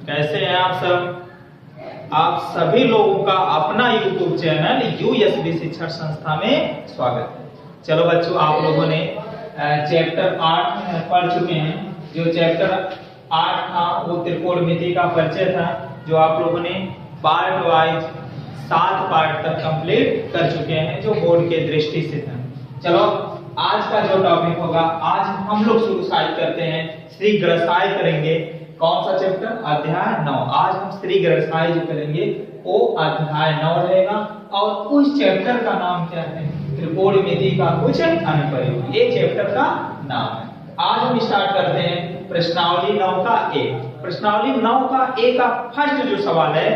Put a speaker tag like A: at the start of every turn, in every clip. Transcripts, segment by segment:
A: कैसे हैं आप सब। आप सभी लोगों का अपना YouTube चैनल यूएसबी शिक्षण संस्था में स्वागत है। चलो बच्चों, आप लोगों ने चैप्टर 8 पढ़ चुके हैं। जो चैप्टर 8 था वो त्रिकोणमिति का परिचय था, जो आप लोगों ने पार्ट वाइज 7 पार्ट तक कंप्लीट कर चुके हैं, जो बोर्ड के दृष्टि से था। चलो आज का जो टॉपिक होगा, आज हम लोग शुरू करते हैं श्री गणेशाय करेंगे। कौन सा चैप्टर? अध्याय 9। आज हम श्री गणेशाय जो करेंगे वो अध्याय 9 रहेगा। और उस चैप्टर का नाम क्या है? त्रिकोणमिति का कुछ अनुप्रयोग, ये चैप्टर का नाम है। आज हम स्टार्ट करते हैं प्रश्नावली 9 का 1। प्रश्नावली 9 का 1 का फर्स्ट जो सवाल है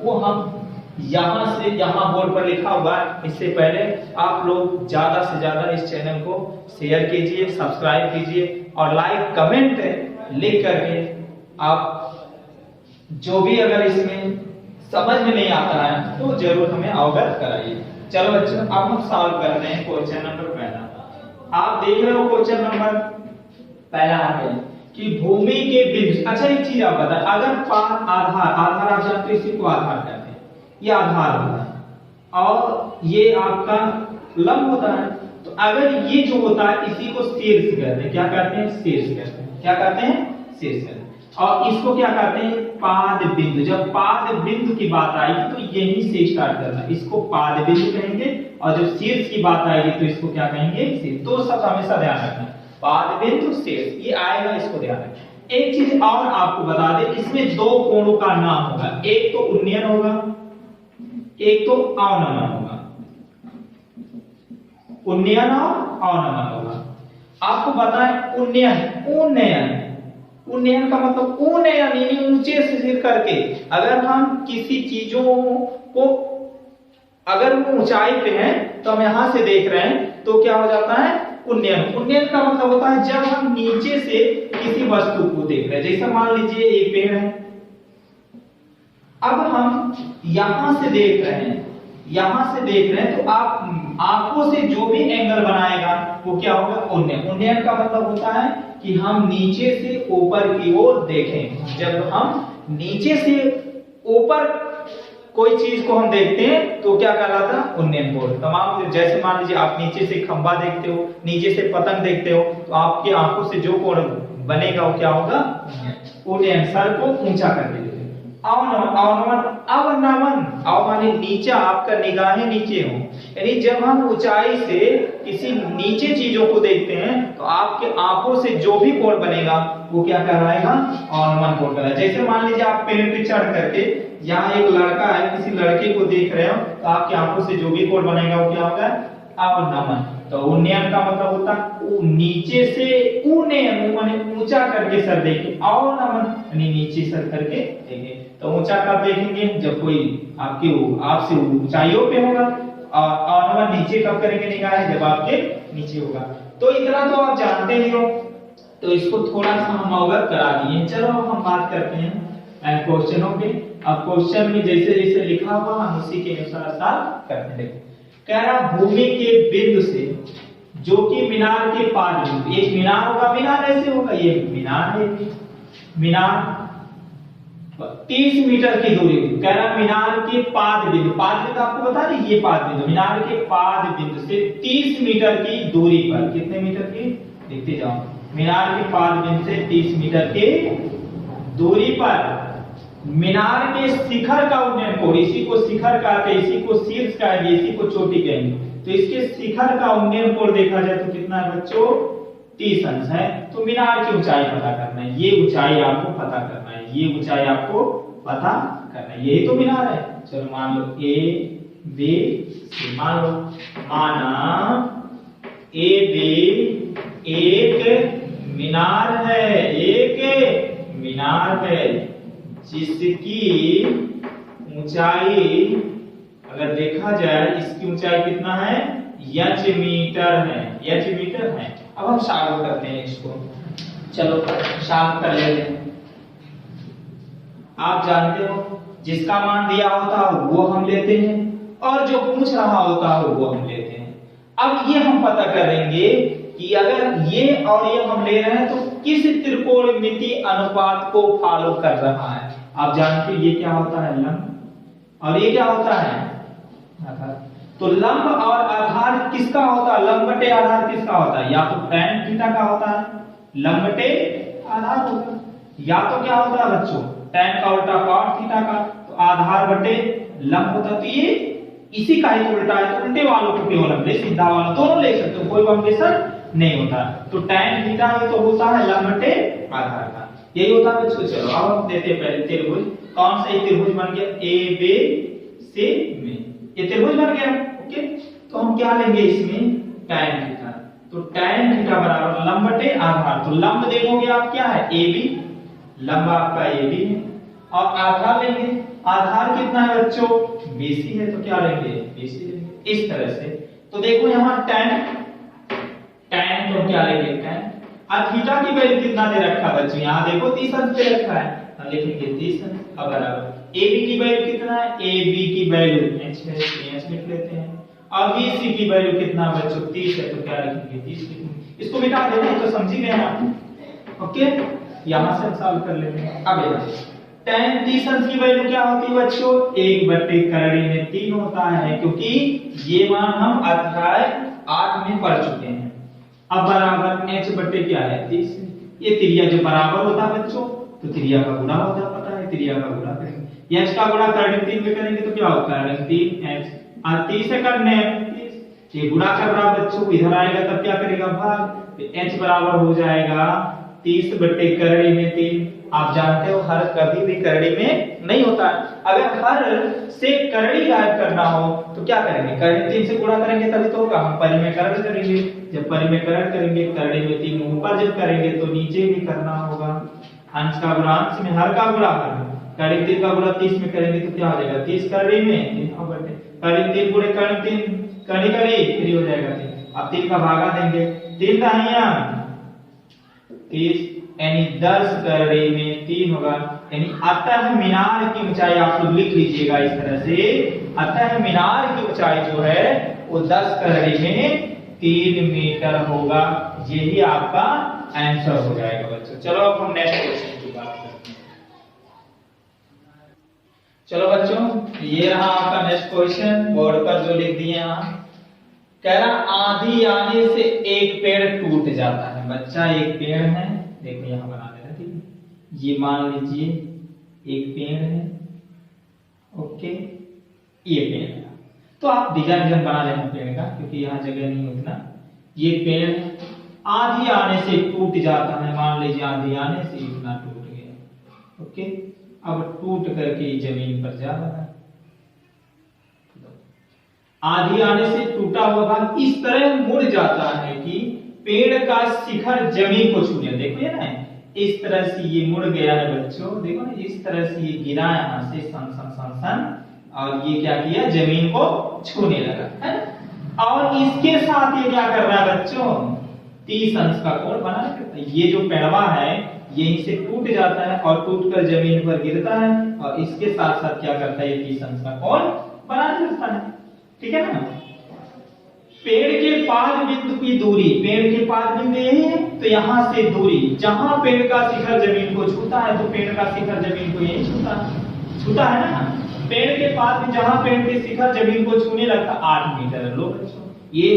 A: वो हम यहाँ बोर्ड पर लिखा हुआ है। इससे पहले आप लोग ज्यादा से ज्यादा इस चैनल को शेयर कीजिए, सब्सक्राइब कीजिए और लाइक कमेंट लिख करके आप जो भी अगर इसमें समझ में नहीं आता है तो जरूर हमें अवगत कराइए। चलो बच्चों, अब हम सॉल्व करते हैं क्वेश्चन नंबर पहला। आप देख रहे हो क्वेश्चन नंबर पहला है कि भूमि के बिंदु। अच्छा एक चीज आप बताएं, अगर आधार आप जानते हो, इसी को आधार कहते हैं। ये आधार होता है और ये आपका लंब होता है। तो अगर ये जो होता है इसी को शीर्ष कहते हैं। क्या कहते हैं? शीर्ष कहते हैं। क्या कहते हैं? शीर्ष कहते हैं। और इसको क्या कहते हैं? पाद बिंदु। जब पाद बिंदु की बात आएगी तो यहीं से स्टार्ट करना, इसको पाद बिंदु कहेंगे। और जब शीर्ष की बात आएगी तो इसको क्या कहेंगे? शीर्ष। दो शब्द हमेशा ध्यान रखना, पाद बिंदु, शीर्ष, ये आएगा, इसको ध्यान रखना। एक चीज और आपको बता दें, इसमें दो कोणों का नाम होगा, एक तो उन्नयन होगा, एक तो अवनमन होगा। उन्नयन और अवनमन होगा। आपको बताएं उन्नयन का मतलब उन्नयन यानी ऊंचे से सिर करके। अगर हम किसी चीजों को अगर वो ऊंचाई पे है तो हम यहां से देख रहे हैं तो क्या हो जाता है? उन्नयन। उन्नयन का मतलब होता है जब हम नीचे से किसी वस्तु को देख रहे हैं। जैसे मान लीजिए एक पेड़ है, अब हम यहां से देख रहे हैं तो आप आंखों से जो भी एंगल बनाएगा वो क्या होगा? उन्नयन। उन्नयन का मतलब होता है कि हम नीचे से ऊपर की ओर देखें। जब हम नीचे से ऊपर कोई चीज को हम देखते हैं तो क्या कहलाता है? उन्नयन कोण। तमाम जैसे मान लीजिए आप नीचे से खंबा देखते हो, नीचे से पतंग देखते हो, तो आपकी आंखों से जो कोण बनेगा वो क्या होगा? उन्नयन। सर को ऊंचा करके। अवनमन माने नीचा, आपका निगाहें नीचे हो। यानी जब हम ऊंचाई से किसी नीचे चीजों को देखते हैं तो आपके आंखों से जो भी कोण बनेगा वो क्या कहलाएगा? अवनमन कोण कहलाएगा। जैसे मान लीजिए आप पेड़ पे चढ़ करके यहाँ एक लड़का है, किसी लड़के को देख रहे हो तो आपकी आंखों से जो भी कोण बनेगा वो क्या होगा? अवनमन। तो उन्नयन का मतलब होता है नीचे से, उन्नयन माने ऊंचा करके सर देखें, अवनमन यानी नीचे सर करके देखें। तो ऊंचा कब देखेंगे? जब कोई आपसे ऊंचाइयों पे होगा। और अवनमन नीचे कब करेंगे निगाहें? जब आपके नीचे होगा। तो इतना तो आप जानते ही हो, तो इसको थोड़ा सा हम अवगत करा दिए। चलो हम बात करते हैं क्वेश्चनों पे। अब क्वेश्चन में जैसे जैसे लिखा हुआ हम उसी के अनुसार करते हैं। कह रहा भूमि के बिंदु से जो कि मीनार के पाद बिंदु, एक मीनार होगा, मीनार ऐसे होगा, ये मीनार है, मीनार 30 मीटर की दूरी। कह रहा मीनार के पाद बिंदु आपको बता दें, ये पाद बिंदु मीनार के पाद बिंदु से 30 मीटर की दूरी पर, कितने मीटर की? देखते जाओ। मीनार के पाद बिंदु से 30 मीटर की दूरी पर मीनार के शिखर का उन्नयन कोण, इसी को शिखर कहते हैं, इसी को शीर्ष कहेंगे, इसी को चोटी कहेंगे। तो इसके शिखर का उन्नयन कोण देखा जाए तो कितना है बच्चों? 30 अंश है। तो मीनार की ऊंचाई पता करना है, ये ऊंचाई आपको पता करना है, ये ऊंचाई आपको पता करना है। यही तो मीनार है। चलो मान लो A B C, मान लो माना A B एक मीनार है, जिसकी ऊंचाई अगर देखा जाए, इसकी ऊंचाई कितना है? h मीटर है। अब हम सॉल्व करते हैं इसको। चलो सॉल्व कर लेते हैं। आप जानते हो जिसका मान दिया होता है वो हम लेते हैं और जो पूछ रहा होता है वो हम लेते हैं। अब ये हम पता करेंगे कि अगर ये और ये हम ले रहे हैं तो किस त्रिकोणमिति अनुपात को फॉलो कर रहा है। आप जानते हो ये क्या होता है, लंब, और ये क्या होता है, आधार। तो लंब और आधार किसका होता है, लंब बटे आधार किसका होता है, या तो tan थीटा का होता है, लंब बटे आधार होता है, या तो क्या होता है बच्चों, tan का उल्टा cot थीटा का, तो आधार बटे लंब होता है। तो ये इसी का ही उल्टा है, तो उल्टे वालों को केवल हम ले, सीधा वाला दोनों ले सकते हो, कोई कॉम्बिनेशन नहीं होता। तो tan थीटा ही तो होता है लंब बटे आधार का, यही होता है बच्चों। चलो अब हम देते हैं पहले त्रिभुज। कौन सा त्रिभुज बन गया, ए बी सी में, ये त्रिभुज बन गया। ओके, तो हम क्या लेंगे इसमें, tan थीटा। तो tan थीटा बराबर लंब बटे आधार। तो लंब देखोगे आप क्या है, ए बी, लंब आपका ए बी है, और आधार लेंगे, आधार कितना है बच्चों, BC है, तो क्या लेंगे, BC लेंगे, इस तरह से। तो देखो यहाँ tan तो क्या लेंगे, tan। अब थीटा की वैल्यू कितना दे रखा है बच्चों, यहाँ देखो 30 अंश दे रखा है, हम लिखेंगे 30 अंश। अब बराबर AB की वैल्यू कितना है, AB की वैल्यू h है, h लिख लेते हैं। अब BC की वैल्यू कितना बच्चों, 30 है, तो क्या लिखेंगे, 30 लिखेंगे। इसको मिटा देते हैं, तो समझ ही गए आप। ओके, यहाँ से हम सॉल्व कर लेते हैं। अब यहाँ tan 30 अंश की वैल्यू क्या होती है बच्चों, 1 बटे करड़ी में 3 होता है, क्योंकि ये मान हम अध्याय 8 में पढ़ चुके हैं। अब बराबर h बटे क्या है, 30। ये त्रिज्या जो बराबर होता है बच्चों, तो त्रिज्या का गुणा होता है, पता है, त्रिज्या का गुणा करेंगे, h का गुणा करड़ी 3 में करेंगे तो क्या होगा, करड़ी 3h, और 30 से करने 30, ये गुणा कर रहा बच्चों, इधर आएगा तब क्या करेगा, भाग, तो h बराबर हो जाएगा 30 बटे करड़ी में 3। आप जानते हो हर कभी भी करड़ी में नहीं होता है। अगर हर से करड़ी गायब करना हो तो क्या करेंगे, करड़ी 3 से गुणा करेंगे तभी तो होगा। हम परिमेयकरण करेंगे, जब परिमेयकरण करेंगे करड़ी में 3 ऊपर जब करेंगे तो नीचे भी करना होगा। अंश का गुणा अंश में, हर का गुणा करड़ी 3 का गुणा 30 में करेंगे तो क्या हो जाएगा, 30 करड़ी में 3 बटे करड़ी 3 गुणे करड़ी 3 करड़ी करड़ी 3 हो जाएगा 3। अब 3 का भागा देंगे, 3 दहाइयां 30, यानी 10 करड़ी में 3 होगा। यानी अतः मीनार की ऊंचाई आप लोग लिख लीजिएगा इस तरह से, अतः मीनार की ऊंचाई जो है वो 10 करड़ी में 3 मीटर होगा। यही आपका आंसर हो जाएगा बच्चों। चलो अब हम नेक्स्ट क्वेश्चन की बात करते हैं। चलो बच्चों, ये रहा आपका नेक्स्ट क्वेश्चन, बोर्ड पर जो लिख दिए आप। कह रहा आंधी आने से एक पेड़ टूट जाता है। बच्चा एक पेड़ है, देखो यहाँ बना देना, ठीक है, ये मान लीजिए एक पेड़ है, ओके, ये पेड़ है। तो आप डिजाइन बना लेना पेड़ का, क्योंकि यहाँ जगह नहीं उतना। ये पेड़ है, आंधी आने से टूट जाता है, मान लीजिए आंधी आने से इतना टूट गया, ओके। अब टूट करके जमीन पर जा रहा है, आंधी आने से टूटा हुआ भाग इस तरह मुड़ जाता है कि पेड़ का शिखर जमीन को छूने, देखो ये ना, इस तरह से ये मुड़ गया है बच्चों, देखो ना, इस तरह से ये गिरा यहाँ से सन सन सन सन, और ये क्या किया, जमीन को छूने लगा है। और इसके साथ ये क्या कर रहा है बच्चों, 30 अंश का कोण बना करता है। ये जो पेड़वा है यहीं से टूट जाता है और टूटकर जमीन पर गिरता है, और इसके साथ साथ क्या करता है, ये 30 अंश का कोण बना करता है, ठीक है ना। पेड़ के पाद बिंदु की दूरी, पेड़ के पाद बिंदु यही है, तो यहां से दूरी, जहां पेड़ का शिखर जमीन को छूता है, तो पेड़ का शिखर जमीन को यही छूता है ना। पेड़ के पाद में जहां पेड़ के शिखर जमीन को छूने लगता 8 मीटर है। लो ये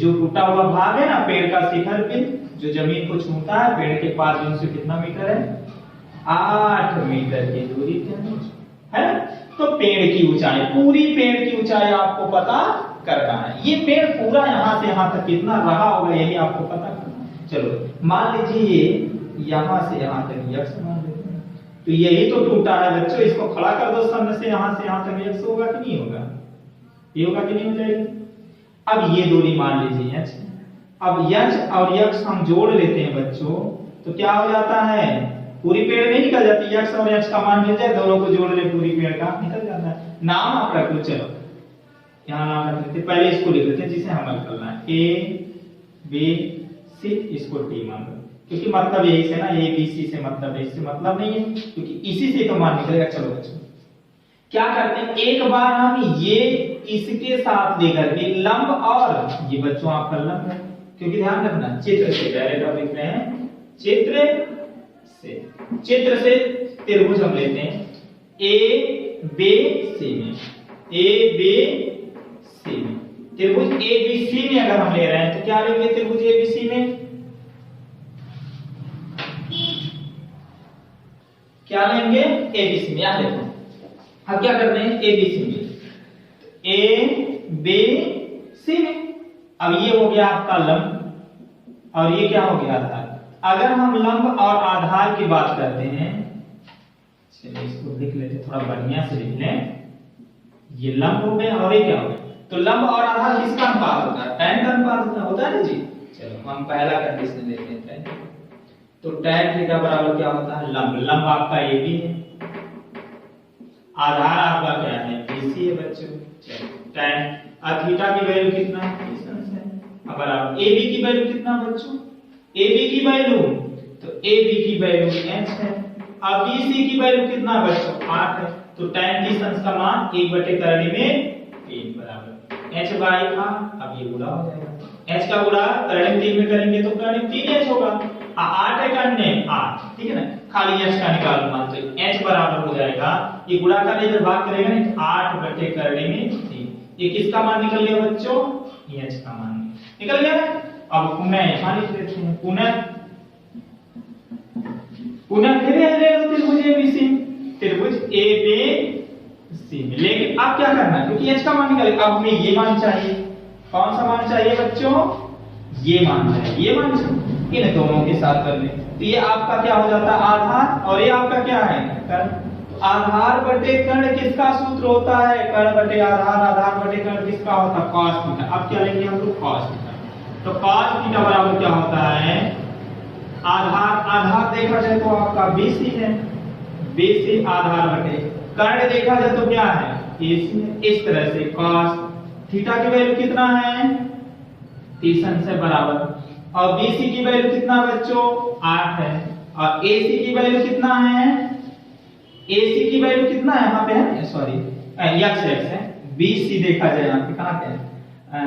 A: जो टूटा हुआ भाग है ना, पेड़ का शिखर बिंदु जो जमीन को छूता है, पेड़ के पाद बिंदु से कितना मीटर है, 8 मीटर की दूरी है। तो पेड़ की ऊंचाई, पूरी पेड़ की ऊंचाई आपको पता करना है। ये पेड़ पूरा यहां से यहां तक कितना रहा होगा, यही आपको पता करना है। चलो मान लीजिए ये यहां से यहां तक x मान लेते हैं, तो यही तो टूटा है बच्चों, इसको खड़ा कर दो सामने से, यहां तक x होगा कि नहीं होगा, ये होगा कि नहीं हो जाएगा। अब ये दूरी मान लीजिए h, अब h और x हम जोड़ लेते हैं बच्चों, तो क्या हो जाता है, पूरी पेड़ नहीं निकल जाती, x और h का मान मिल जाए, दोनों को जोड़ ले, पूरी पेड़ का निकल जाता है। नाम आप रख लो, चलो यहाँ नाम रख लेते, पहले इसको लिख लेते हैं जिसे हल करना है, a b c, इसको t मान लो, क्योंकि मतलब यही से ना, a b c से मतलब है, इससे मतलब नहीं है, क्योंकि इसी से तो मान निकलेगा। चलो बच्चों क्या करते हैं, एक बार हम ये इसके साथ लेकर के लंब, और ये बच्चों आपका लंब है, क्योंकि ध्यान रखना चित्र से डायरेक्ट आप लिख रहे हैं, चित्र से त्रिभुज हम लेते हैं ए बी सी में, ए बी सी में त्रिभुज ए बी सी में अगर हम ले रहे हैं तो क्या लेंगे त्रिभुज ए बी सी में, क्या लेंगे ए बी सी में। यहां देखो अब क्या करते हैं ए बी सी में, ए बी सी में। अब ये हो गया आपका लंब और ये क्या हो गया आधार। अगर हम लंब और आधार की बात करते हैं, चलिए इसको लिख लेते थोड़ा बढ़िया से लिख लें, ये लंब हो गया और ये क्या हो गया। तो लंब और आधार किसका अनुपात होता है, tan का अनुपात होता है ना जी। चलो हम पहला कंडीशन लेते हैं tan। तो tan थीटा बराबर क्या होता है लंब, लंब आपका ए बी है, आधार आपका क्या है बी सी है बच्चों। चलो tan थीटा की वैल्यू कितना है, अब बराबर ए बी की वैल्यू कितना बच्चों, ए बी की वैल्यू, तो ए बी की वैल्यू h है। अब बी सी की वैल्यू कितना बच्चों 8 है। तो tan डिस्टेंस का मान 1/3 में 3 बराबर h बाई 8। अब ये गुणा हो जाएगा, h का गुणा करने में 3 में करेंगे तो करने में 3h होगा, 8 है करने 8, ठीक है ना, खाली h का निकाल मान, तो h बराबर हो जाएगा, ये गुणा करने जब भाग करेगा ना 8/3 में 3, ये किसका मान निकल गया बच्चों, ये h का मान निकल गया। अब पुनः यहां लिख देते हैं, पुनः फिर त्रिभुज एबीसी, त्रिभुज एबीसी में। लेकिन अब क्या करना है, क्योंकि h का मान निकलेगा, अब हमें ये मान चाहिए। कौन सा मान चाहिए बच्चों, ये मान चाहिए, ये मान चाहिए। इन दोनों के साथ कर ले तो ये आपका क्या हो जाता है आधार, और ये आपका क्या है कर्ण। आधार बटे कर्ण किसका सूत्र होता है, कर्ण बटे आधार, आधार बटे कर्ण किसका होता है cos थीटा। अब क्या लेंगे हम लोग cos थीटा। तो cos थीटा बराबर क्या होता है, आधार, आधार देखा जाए तो आपका BC है, BC आधार बटे कर्ण देखा जाए तो क्या है AC है। इस तरह से cos थीटा की वैल्यू कितना है 30 से बराबर, और BC की वैल्यू कितना बच्चों 8 है, और AC की वैल्यू कितना है, AC की वैल्यू कितना है यहाँ पे है, सॉरी x है, BC देखा जाए यहाँ पे कहाँ पे है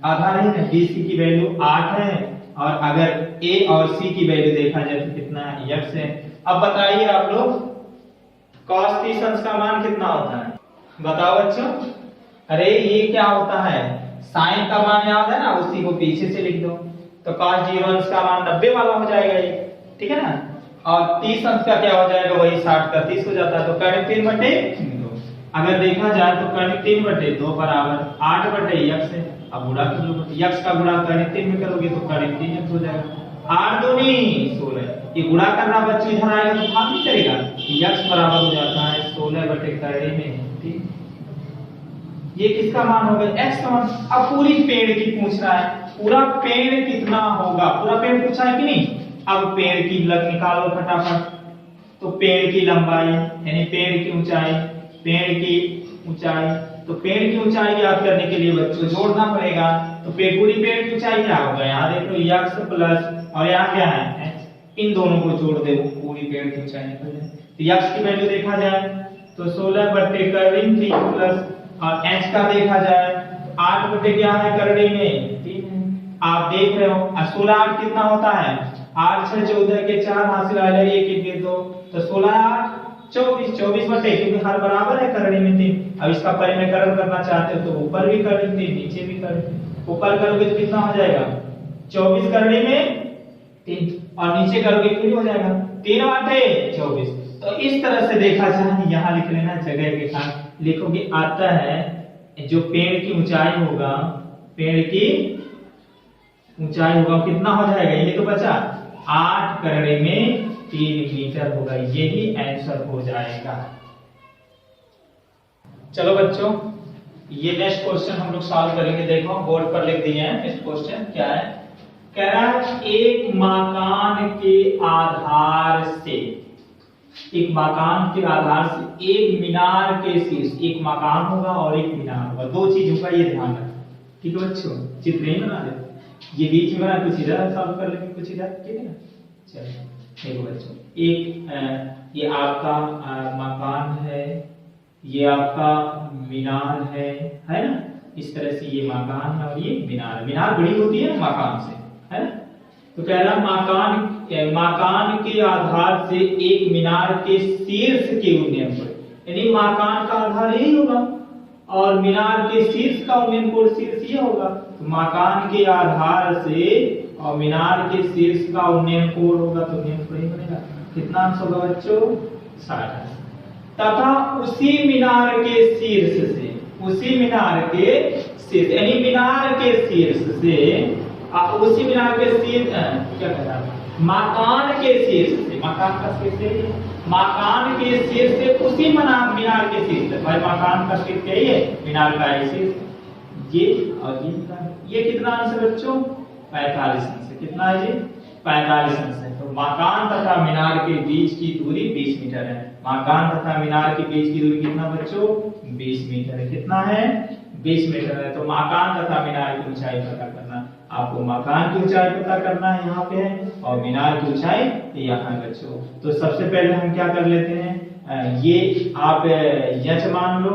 A: आधार है, BC की वैल्यू 8 है, और अगर A और C की वैल्यू देखा जाए तो कितना है x है। अब बताइए आप लोग cos 30 का मान कितना होता है, बताओ बच्चों। अरे ये क्या होता है, sin का मान याद है ना, उसी को पीछे से लिख दो, तो cos 0 का मान 90 वाला हो जाएगा ये, ठीक है ना। और 30 अंश का क्या हो जाएगा, वही 60 का 30 हो जाता है, तो कर्ण 3/2। अगर देखा जाए तो कर्ण 3/2 बराबर 8/x है। अब गुणा कर लो, x का गुणा कर्ण 3 में करोगे तो कर्ण 3x हो जाएगा, 8 दूनी 16। ये गुणा करना बच्चों इधर आएगा तो भाग नहीं करेगा, x बराबर हो जाता है 16/3 में 3। ये किसका मान हो गया x का मान। अब पूरी पेड़ की पूछ रहा है, पूरा पेड़ कितना होगा, पूरा पेड़ पूछा है कि नहीं। अब पेड़ की लग निकालो फटाफट, तो पेड़ की लंबाई यानी पेड़ की ऊंचाई, पेड़ की ऊंचाई, तो पेड़ की ऊंचाई याद करने के लिए बच्चों जोड़ना पड़ेगा। तो पूरी पेड़ की ऊंचाई क्या होगा, यहाँ देख लो x प्लस और यहाँ क्या है h, इन दोनों को जोड़ दे पूरी पेड़ की ऊंचाई निकल जाए। तो x की वैल्यू देखा जाए तो 16/3 प्लस, और h का देखा जाए 8 बटे क्या है करने में 3 है। आप देख रहे हो 16 8 कितना होता है, 8 6 14 के 4 हासिल आ जाए 1 1 2, तो 16 8 24, 24 बटे, क्योंकि हर बराबर है करने में 3। अब इसका परिमेयकरण करना चाहते हो तो ऊपर भी कर लेते नीचे भी कर लेते। ऊपर करोगे तो कितना हो जाएगा 24 करने में 3, और नीचे करोगे फिर हो जाएगा 3 बटे 24। तो इस तरह से देखा जाए, यहाँ लिख लेना जगह के साथ लिखोगे, आता है जो पेड़ की ऊंचाई होगा, पेड़ की ऊंचाई होगा कितना हो जाएगा, ये तो बचा 8 करने में 3 मीटर होगा, यही आंसर हो जाएगा। चलो बच्चों ये नेक्स्ट क्वेश्चन हम लोग सॉल्व करेंगे। देखो बोर्ड पर लिख दिए हैं, नेक्स्ट क्वेश्चन क्या है, कह रहा है एक मकान के आधार से, एक मकान के आधार से एक मीनार के शीर्ष, एक मकान होगा और एक मीनार होगा, दो चीजों का ये ध्यान रखना, ठीक है बच्चों। चित्र नहीं बना दे, ये बीच में बना, कुछ इधर सॉल्व कर लेंगे कुछ इधर, ठीक है ना। चलो देखो बच्चों, एक ये आपका मकान है, ये आपका मीनार है ना। इस तरह से ये मकान है और ये मीनार, मीनार बड़ी होती है मकान से, है ना। तो कह रहा मकान मकान के आधार से एक मीनार के शीर्ष के उन्नयन कोण, यानी मकान का आधार यही होगा और मीनार के शीर्ष का उन्नयन कोण शीर्ष ये होगा। तो मकान के आधार से और मीनार के शीर्ष का उन्नयन कोण होगा तो उन्नयन कोण ही बनेगा। कितना अंश होगा बच्चों? 60। तथा उसी मीनार के शीर्ष से, उसी मीनार के शीर्ष यानी मीनार के शीर्ष से, उसी मीनार के शीर्ष क्या कह रहा है, मकान के शीर्ष से, मकान का शीर्ष है, मकान के शीर्ष से उसी मीनार के शीर्ष से, भाई मकान का शीर्ष क्या है, मीनार का है शीर्ष, ये और ये कितना अंश है बच्चों? 45 अंश। कितना है जी? 45 अंश है। तो मकान तथा मीनार के बीच की दूरी 20 मीटर है। मकान तथा मीनार के बीच की दूरी कितना बच्चों? 20 मीटर है। कितना है? 20 मीटर है। तो मकान तथा मीनार की ऊंचाई पता करना, आपको मकान की ऊंचाई पता करना है, यहाँ पे है, और मीनार की ऊंचाई यहाँ है बच्चों। तो सबसे पहले हम क्या कर लेते हैं, ये आप यच मान लो,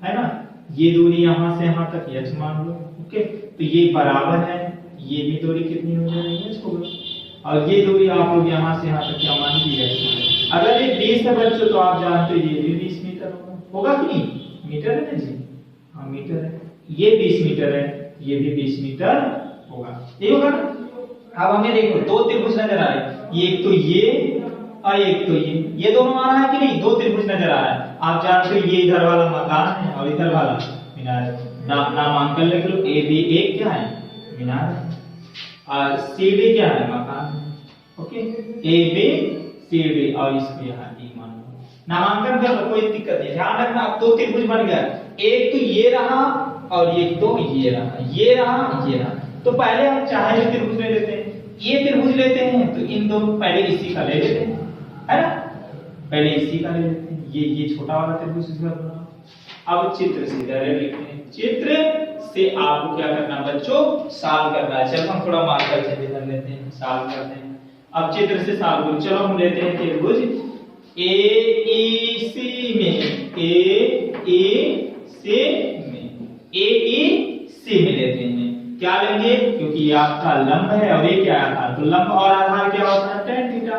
A: है ना, ये दूरी यहाँ से यहाँ तक यच मान लो। ओके, तो ये बराबर है, ये भी दूरी कितनी हो जाएगी, और ये दूरी आप लोग यहाँ से यहाँ तक क्या मान लीजिए। अगर ये 20 है बच्चों तो आप जानते हो ये भी 20 मीटर होगा कि नहीं? मीटर है ना जी? हाँ मीटर है। ये 20 मीटर है, ये भी 20 मीटर होगा, ये होगा। अब हमें देखो दो त्रिभुज नजर आ रहे, एक तो ये और एक तो ये दोनों आ रहा है कि नहीं? दो त्रिभुज नजर आ रहा है। आप जानते हो ये इधर वाला मकान है और इधर वाला मीनार। नामांकन लिख लो, ए बी एक क्या है? मीनार है, और सी डी क्या है? मकान। Okay, A B C D, और इसको यहाँ ई मान लो, नामांकन कर लो, कोई दिक्कत नहीं। ध्यान रखना अब दो त्रिभुज बन गया, एक तो ये रहा और एक तो ये रहा, ये रहा ये रहा। तो पहले हम चाहे जो त्रिभुज ले लेते हैं, ये त्रिभुज लेते हैं तो इन दोनों पहले इसी का ले लेते हैं, है ना, पहले इसी का ले लेते हैं, ये छोटा वाला त्रिभुज इसका बना। अब चित्र से डायरेक्ट लिखते हैं, चित्र से आपको क्या करना बच्चों? सॉल्व करना है। चलो हम थोड़ा मार्कर चेंज कर लेते हैं, सॉल्व करते हैं। अब चित्र से सॉल्व करो। चलो हम लेते हैं त्रिभुज ए ई सी में, ए ई सी में लेते हैं। क्या लेंगे? क्योंकि ये आपका लंब है और ये क्या है? आधार। तो लंब और आधार क्या होता है? tan theta.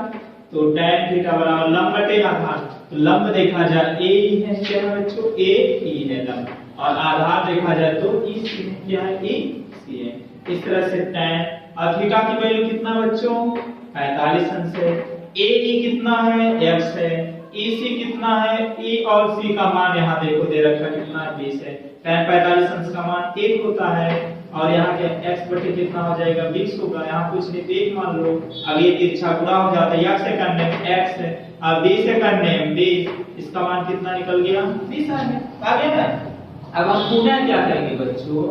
A: तो tan थीटा बराबर लंब बटे आधार। तो लंब देखा जाए ए ई है, क्या है बच्चों? ए ई है लंब, और आधार देखा जाए तो ई सी है, क्या है? ई सी है। इस तरह से tan और थीटा की वैल्यू कितना बच्चों? 45 अंश है। ए ई कितना है? x है। ई सी कितना है? ई और सी का मान यहाँ देखो दे रखा कितना है? 20 है। tan 45 अंश का मान 1 होता है, और यहाँ के x बटे कितना हो जाएगा? 20 होगा। यहाँ कुछ नहीं, 1 मान लो। अब ये तिरछा गुणा हो जाता है, x से करने में x है, अब 20 से करने में 20, इसका मान कितना निकल गया? 20 आ गया ना। अब हम पुनः क्या करेंगे बच्चों?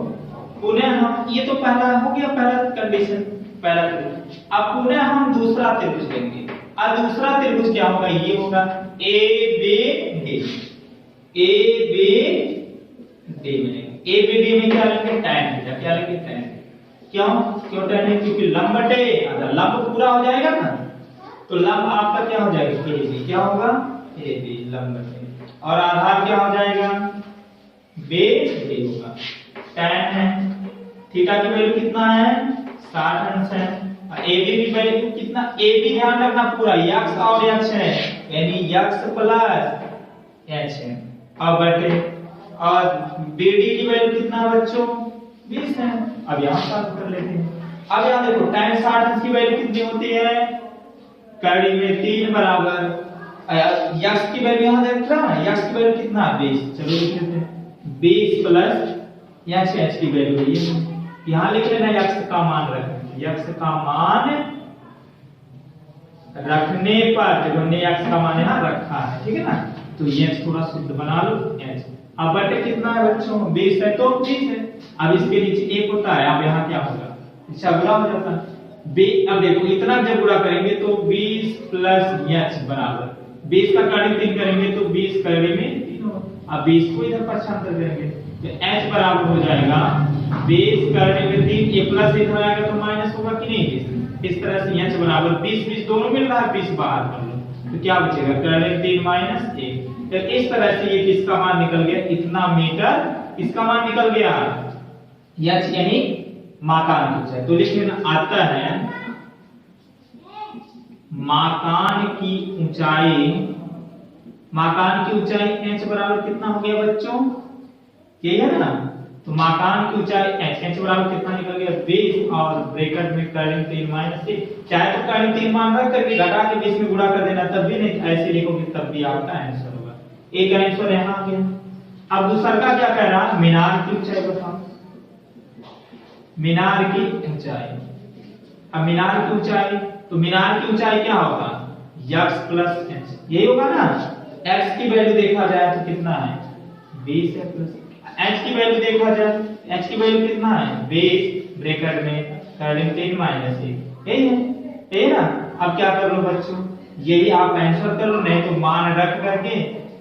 A: पुनः हम, ये तो पहला हो गया, पहला कंडीशन, पहला त्रिभुज। अब पुनः हम दूसरा त्रिभुज लेंगे, और दूसरा त्रिभुज क्या होगा? ये होगा A B D. A B D में ए बी डी में क्या लेंगे? tan theta. क्या लेंगे? tan। क्यों tan है? क्योंकि लंब बटे आधार, लंब पूरा हो जाएगा ना, तो लंब आपका क्या हो जाएगा? A B. क्या होगा? ए बी लंब बटे, और आधार क्या हो जाएगा? बे होगा। tan है, थीटा की वैल्यू कितना है? 60 अंश है। ए बी की वैल्यू कितना? ए बी ध्यान रखना पूरा x और h है, यानी x प्लस h है, और बटे, और BD की वैल्यू कितना है बच्चों? 20 है। अब यहाँ सॉल्व कर लेते हैं। अब यहाँ देखो tan 60 अंश की वैल्यू कितनी होती है? कड़ी में 3 बराबर x की वैल्यू यहाँ देख रहा है, x की वैल्यू कितना है? 20। चलो लिख लेते हैं, 20 प्लस h की वैल्यू है, यहाँ लिख लेना x का मान रखना, x का मान रखने पर देखो हमने x का मान यहाँ रखा है, ठीक है ना, तो ये थोड़ा शुद्ध बना लो h। अब बटे कितना है बच्चों? 20 है तो 20 है। अब इसके नीचे 1 होता है, अब यहाँ क्या होगा? अच्छा गुणा हो जाता है। अब देखो इतना जब गुणा करेंगे तो 20 प्लस h बराबर 20 का कड़ी 3 करेंगे तो 20 कड़ी में 3 होगा। अब 20 को इधर पक्षांतर करेंगे तो h बराबर हो जाएगा 20 करने में 3, ये प्लस इधर आएगा तो माइनस होगा कि नहीं? इस तरह से h बराबर 20 दोनों मिल रहा है, 20 बाहर कर लो तो क्या बचेगा? करने में 3 माइनस 1। तो इस तरह से ये किसका मान निकल गया? इतना मीटर इसका मान निकल गया, h यानी मकान की ऊंचाई। तो लिखने आता है माकान की ऊंचाई h बराबर कितना हो गया बच्चों, यही है ना। तो माकान की ऊंचाई h बराबर कितना निकल गया 20 और ब्रैकेट में कर्लिंग 3 माइनस 1। चाहे तो कर्लिंग 3 मान रख करके घटा के 20 में गुणा कर देना, तब भी नहीं ऐसे लिखोगे तब भी आपका आंसर होगा। एक आंसर यहां आ गया। अब दूसरा का क्या कह रहा, मीनार की ऊंचाई बताओ, मीनार की ऊंचाई। अब मीनार की ऊंचाई, तो मीनार की ऊंचाई क्या होगा x प्लस h, यही होगा ना। x की वैल्यू देखा जाए तो कितना है 20 है, प्लस h की वैल्यू देखा जाए, h की वैल्यू कितना है 20 ब्रैकेट में कर्लिंग 3 माइनस 1, यही है ना। अब क्या कर लो बच्चों, यही आप आंसर कर लो, नहीं तो मान रख करके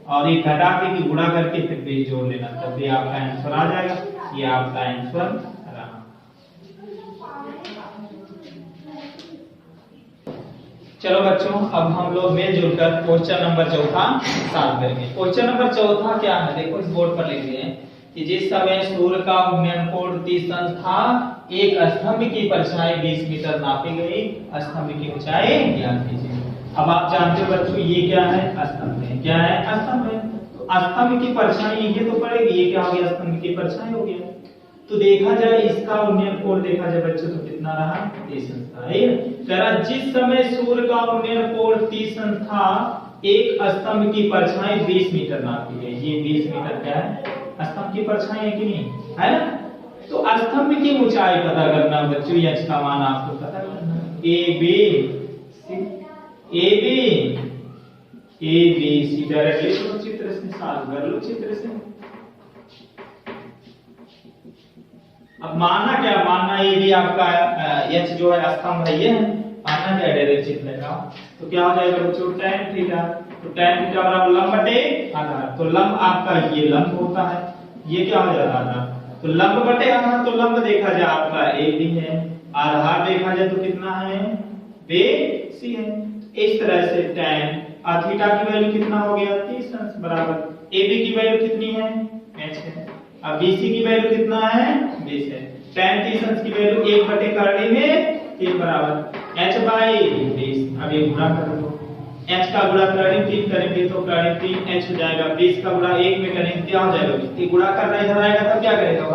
A: और ये घटा के कि गुणा करके फिर 20 जोड़ लेना, तब भी आपका आंसर आ जाएगा। ये आपका आंसर रहा। चलो बच्चों, अब हम लोग मिलजुल कर क्वेश्चन नंबर 4 सॉल्व करेंगे। क्वेश्चन नंबर 4 क्या है, देखो इस बोर्ड पर लिख दिए हैं कि जिस समय सूर्य का उन्नयन कोण 30 अंश था, एक स्तंभ की परछाई 20 मीटर नापी गई, स्तंभ की ऊंचाई ज्ञात कीजिए। अब आप जानते हो बच्चों ये क्या है, स्तंभ है। क्या है, स्तंभ है। तो स्तंभ की परछाई ये तो पड़ेगी, ये क्या हो गया स्तंभ की परछाई हो गया। तो देखा जाए इसका उन्नयन कोण देखा जाए बच्चों तो कितना रहा 30 अंश था। कह रहा जिस समय सूर्य का उन्नयन कोण 30 अंश था, एक स्तंभ की परछाई 20 मीटर नापी गई। ये 20 मीटर क्या है, स्तंभ की परछाई है कि नहीं, है ना। तो स्तंभ की ऊंचाई पता करना बच्चों, h का मान आपको पता करना। ए बी सी डायरेक्टली चित्र से सॉल्व कर लो, चित्र से। अब मानना क्या, मानना ये भी आपका h जो है स्तंभ है, ये है मानना क्या डायरेक्ट चित्र लगाओ। तो क्या हो जाएगा बच्चों tan थीटा, तो tan थीटा बराबर लंब बटे आधार। तो लंब आपका ये लंब होता है, ये क्या हो जाता है तो लंब बटे आधार। तो लंब देखा जाए आपका ए बी है, आधार देखा जाए तो कितना है बे सी है। इस तरह से tan थीटा की वैल्यू कितना हो गया 30 अंश बराबर ए बी की वैल्यू कितनी है h है, अब BC की वैल्यू कितना है 20 है। tan 30 अंश की वैल्यू 1 बटे करने में 3 बराबर h बाई 20। अब ये गुणा कर लो, h का गुणा करने 3 करेंगे तो करने 3 h हो जाएगा, 20 का गुणा 1 में करेंगे क्या हो जाएगा, ये गुणा करना इधर आएगा तब क्या करेगा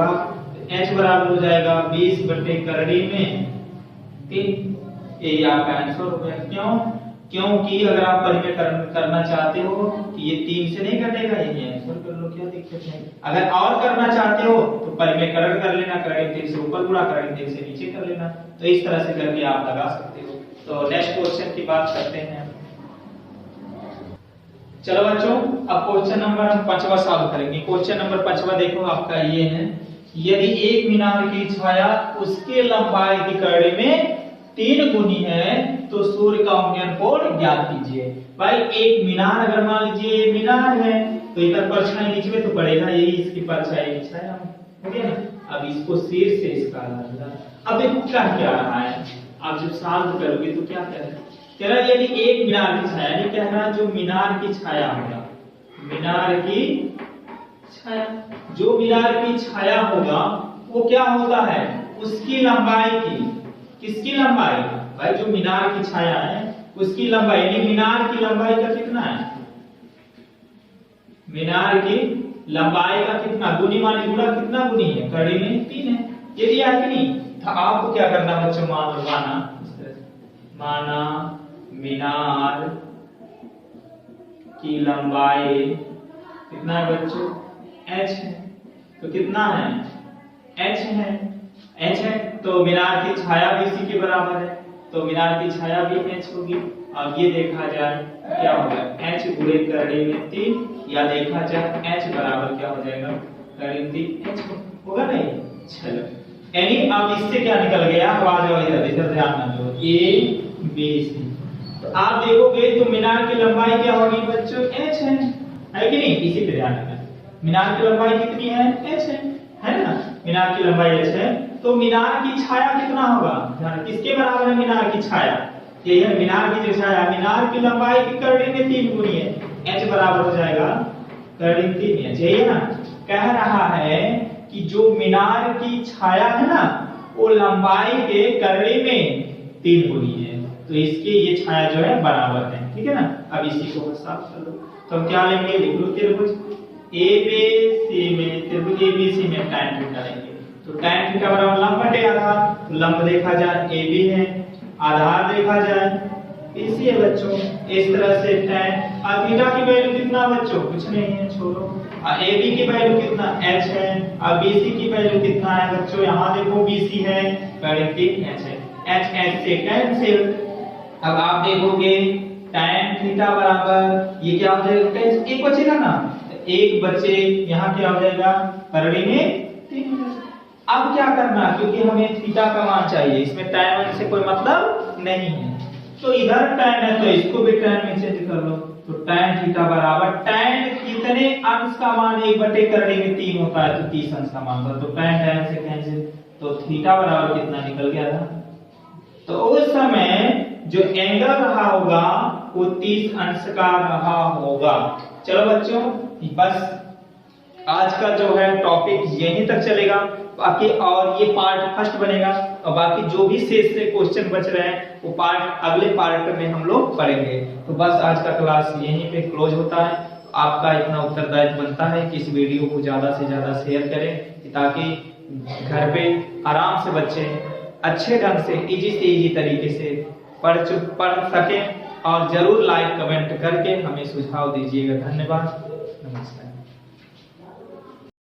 A: h बराबर हो जाएगा 20 बटे करने में 3। ये आपका आंसर हो गया। क्यों, क्योंकि अगर आप परिमेय करना चाहते हो कि ये 3 से नहीं घटेगा, ये आंसर कर लो, क्या दिक्कत है। अगर और करना चाहते हो तो परिमेयकरण कर लेना, करेंगे 3 से ऊपर गुणा करेंगे 3 से नीचे कर लेना। तो इस तरह से करके आप लगा सकते हो। तो नेक्स्ट क्वेश्चन की बात करते हैं। चलो बच्चों, अब क्वेश्चन नंबर हम 5वां सॉल्व करेंगे। क्वेश्चन नंबर 5वां देखो आपका ये है, यदि एक मीनार की छाया उसके लंबाई की कड़ी में 3 गुनी है तो सूर्य का उन्नयन कोण ज्ञात कीजिए। भाई एक मीनार अगर मान लीजिए मीनार है तो इधर परछाई नीचे में तो पड़ेगा, यही इसकी परछाई की छाया हो गया ना। अब इसको सिर से इसका लगा, अब देखो क्या क्या रहा है, आप जब सॉल्व करोगे तो क्या कह रहा है, यदि एक मीनार की छाया, ये कह रहा है जो मीनार की छाया होगा, मीनार की छाया, जो मीनार की छाया होगा वो क्या होता है उसकी लंबाई की, किसकी लंबाई, भाई जो मीनार की छाया है उसकी लंबाई, यानी मीनार की लंबाई का कितना है, मीनार की लंबाई का कितना गुनी, माने गुणा कितना गुनी है, कड़ी में 3 है, ये दिया है कि नहीं। तो आपको क्या करना बच्चों, माना मीनार की लंबाई कितना है बच्चों h है, तो कितना है h है, तो मीनार की छाया भी इसी के बराबर है, तो मीनार की छाया भी h होगी। अब ये देखा जाए क्या होगा h गुणे करड़ी में 3, या देखा जाए h बराबर क्या हो जाएगा करड़ी में 3 h होगा नहीं। चलो यानी अब इससे क्या निकल गया, आ जाओ इधर ध्यान ना दो, a b c, तो आप देखोगे तो मीनार की लंबाई क्या होगी बच्चों h है कि नहीं, इसी पे ध्यान रखना। मीनार की लंबाई कितनी है h है ना, मीनार की लंबाई h है, तो मीनार की छाया कितना होगा, किसके बराबर है मीनार की छाया, ये है मीनार की जो छाया, मीनार की लंबाई की करड़ी में 3 गुनी है, h बराबर हो जाएगा करड़ी में 3 है, यही ना। कह रहा है कि जो मीनार की छाया है ना वो लंबाई के करड़ी में 3 गुनी है, तो इसके ये छाया जो है बराबर है, ठीक है ना। अब इसी को साफ कर दो, तो हम क्या लेंगे, लिख लो त्रिभुज एबीसी में, त्रिभुज एबीसी में tan थीटा लेंगे। तो tan थीटा बराबर लंब बटे आधार, तो लंब देखा जाए AB है, आधार देखा जाए BC है बच्चों। इस तरह से tan थीटा की वैल्यू कितना बच्चों, कुछ नहीं है, छोड़ो। AB की वैल्यू कितना h है, और BC की वैल्यू कितना है बच्चों, यहाँ देखो BC है, वैल्यू h है, h से कैंसिल। अब आप देखोगे tan थीटा बराबर ये क्या हो जाएगा, एक बचेगा ना, एक बचे, यहाँ क्या हो जाएगा, करड़ी में 3। अब क्या करना, क्योंकि हमें थीटा का मान चाहिए, इसमें tan से कोई मतलब नहीं है, तो इधर tan है तो इसको भी tan में चेंज कर लो। तो tan थीटा बराबर tan कितने अंश का मान 1/करड़ी में 3 होता है, तो 30 अंश का मान होता है, तो tan से कैंसिल, तो थीटा बराबर कितना निकल गया था। तो उस समय जो एंगल रहा होगा वो 30 अंश का रहा होगा। चलो बच्चों, बस आज का जो है टॉपिक यहीं तक चलेगा, बाकी और ये पार्ट फर्स्ट बनेगा, और बाकी जो भी शेष से क्वेश्चन बच रहे हैं वो पार्ट अगले पार्ट में हम लोग पढ़ेंगे। तो बस आज का क्लास यहीं पे क्लोज होता है। आपका इतना उत्तरदायित्व बनता है कि इस वीडियो को ज्यादा से ज्यादा शेयर करें, ताकि घर पे आराम से बच्चे अच्छे ढंग से इजी तरीके से पढ़ सकें। और जरूर लाइक कमेंट करके हमें सुझाव दीजिएगा। धन्यवाद, नमस्कार।